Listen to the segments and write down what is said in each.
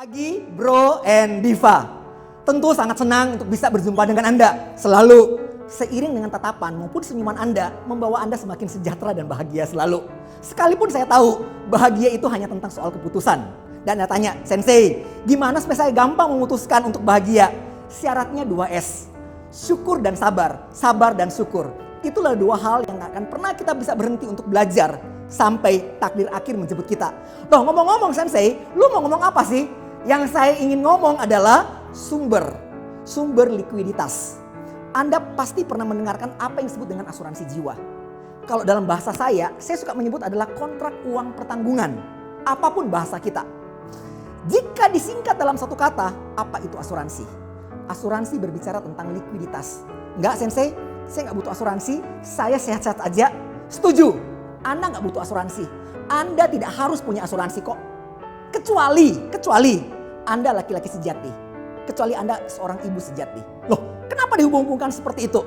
Pagi, Bro and Diva. Tentu sangat senang untuk bisa berjumpa dengan Anda. Selalu seiring dengan tatapan maupun senyuman Anda membawa Anda semakin sejahtera dan bahagia selalu. Sekalipun saya tahu bahagia itu hanya tentang soal keputusan. Dan Anda tanya, Sensei, gimana supaya saya gampang memutuskan untuk bahagia? Syaratnya 2S. Syukur dan sabar, sabar dan syukur. Itulah dua hal yang gak akan pernah kita bisa berhenti untuk belajar sampai takdir akhir menjemput kita. Loh, ngomong-ngomong Sensei, lu mau ngomong apa sih? Yang saya ingin ngomong adalah sumber likuiditas. Anda pasti pernah mendengarkan apa yang disebut dengan asuransi jiwa. Kalau dalam bahasa saya suka menyebut adalah kontrak uang pertanggungan. Apapun bahasa kita. Jika disingkat dalam satu kata, apa itu asuransi? Asuransi berbicara tentang likuiditas. Enggak Sensei, saya nggak butuh asuransi, saya sehat-sehat aja. Setuju, Anda nggak butuh asuransi. Anda tidak harus punya asuransi kok. Kecuali Anda laki-laki sejati. Kecuali Anda seorang ibu sejati. Loh, kenapa dihubung-hubungkan seperti itu?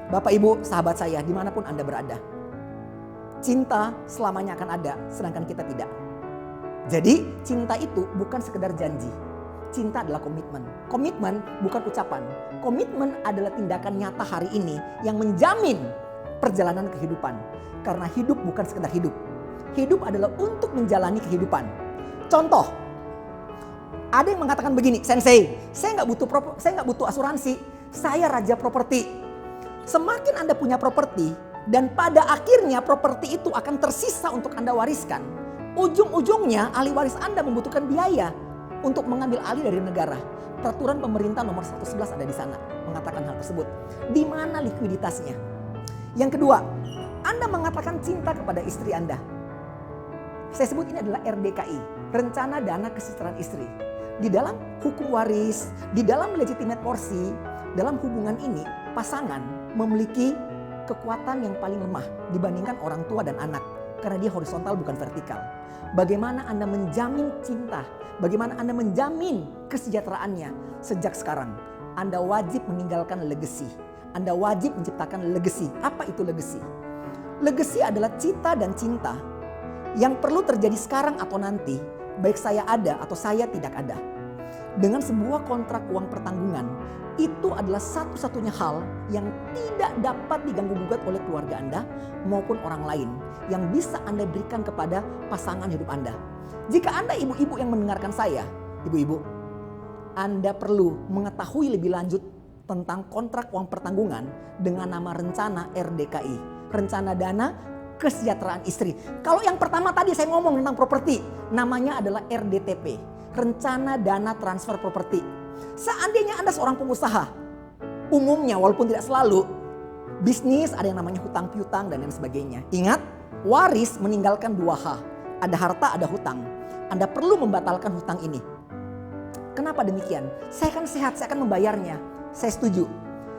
Bapak Ibu, sahabat saya, dimanapun Anda berada. Cinta selamanya akan ada, sedangkan kita tidak. Jadi, cinta itu bukan sekedar janji. Cinta adalah komitmen. Komitmen bukan ucapan. Komitmen adalah tindakan nyata hari ini yang menjamin perjalanan kehidupan. Karena hidup bukan sekedar hidup. Hidup adalah untuk menjalani kehidupan. Contoh, ada yang mengatakan begini, Sensei, saya nggak butuh asuransi, saya raja properti. Semakin Anda punya properti dan pada akhirnya properti itu akan tersisa untuk Anda wariskan. Ujung-ujungnya ahli waris Anda membutuhkan biaya untuk mengambil alih dari negara. Peraturan pemerintah nomor 111 ada di sana mengatakan hal tersebut. Di mana likuiditasnya? Yang kedua, Anda mengatakan cinta kepada istri Anda. Saya sebut ini adalah RDKI, Rencana Dana Kesejahteraan Istri. Di dalam hukum waris, di dalam legitimate porsi, dalam hubungan ini pasangan memiliki kekuatan yang paling lemah dibandingkan orang tua dan anak. Karena dia horizontal bukan vertikal. Bagaimana Anda menjamin cinta? Bagaimana Anda menjamin kesejahteraannya sejak sekarang? Anda wajib meninggalkan legacy. Anda wajib menciptakan legacy. Apa itu legacy? Legacy adalah cita dan cinta yang perlu terjadi sekarang atau nanti, baik saya ada atau saya tidak ada. Dengan sebuah kontrak uang pertanggungan, itu adalah satu-satunya hal yang tidak dapat diganggu-gugat oleh keluarga Anda maupun orang lain yang bisa Anda berikan kepada pasangan hidup Anda. Jika Anda ibu-ibu yang mendengarkan saya, ibu-ibu, Anda perlu mengetahui lebih lanjut tentang kontrak uang pertanggungan dengan nama rencana RDKI, Rencana Dana Kesejahteraan Istri. Kalau yang pertama tadi saya ngomong tentang properti, namanya adalah RDTP, Rencana Dana Transfer Properti. Seandainya Anda seorang pengusaha, umumnya walaupun tidak selalu, bisnis ada yang namanya hutang piutang dan lain sebagainya. Ingat, waris meninggalkan 2H, ada harta ada hutang. Anda perlu membatalkan hutang ini. Kenapa demikian? Saya kan sehat, saya akan membayarnya. Saya setuju.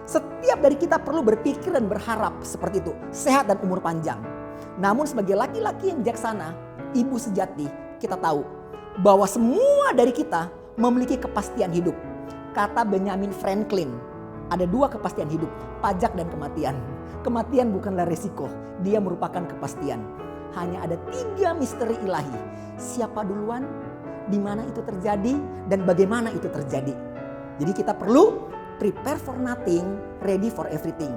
Setiap dari kita perlu berpikir dan berharap seperti itu, sehat dan umur panjang. Namun sebagai laki-laki yang bijaksana, ibu sejati, kita tahu bahwa semua dari kita memiliki kepastian hidup. Kata Benjamin Franklin, ada 2 kepastian hidup, pajak dan kematian. Kematian bukanlah resiko, dia merupakan kepastian. Hanya ada 3 misteri ilahi. Siapa duluan, di mana itu terjadi, dan bagaimana itu terjadi. Jadi kita perlu prepare for nothing, ready for everything.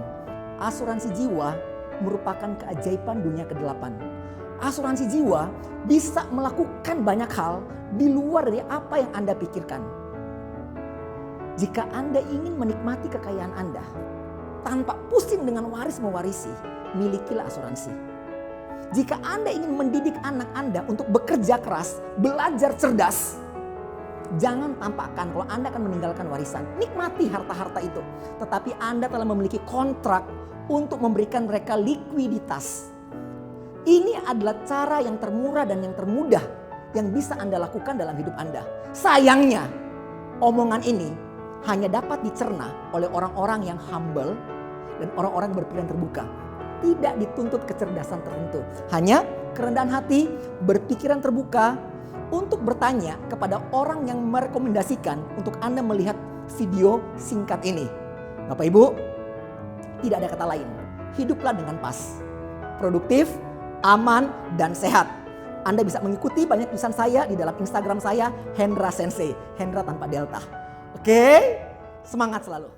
Asuransi jiwa merupakan keajaiban dunia ke-8. Asuransi jiwa bisa melakukan banyak hal di luar dari apa yang Anda pikirkan. Jika Anda ingin menikmati kekayaan Anda tanpa pusing dengan waris mewarisi, milikilah asuransi. Jika Anda ingin mendidik anak Anda untuk bekerja keras, belajar cerdas, jangan tampakkan kalau Anda akan meninggalkan warisan. Nikmati harta-harta itu. Tetapi Anda telah memiliki kontrak untuk memberikan mereka likuiditas. Ini adalah cara yang termurah dan yang termudah yang bisa Anda lakukan dalam hidup Anda. Sayangnya, omongan ini hanya dapat dicerna oleh orang-orang yang humble dan orang-orang berpikiran terbuka. Tidak dituntut kecerdasan tertentu. Hanya kerendahan hati, berpikiran terbuka untuk bertanya kepada orang yang merekomendasikan untuk Anda melihat video singkat ini. Bapak Ibu, tidak ada kata lain. Hiduplah dengan pas, produktif, aman, dan sehat. Anda bisa mengikuti banyak tulisan saya di dalam Instagram saya, Hendra Sensei, Hendra tanpa delta. Oke, semangat selalu.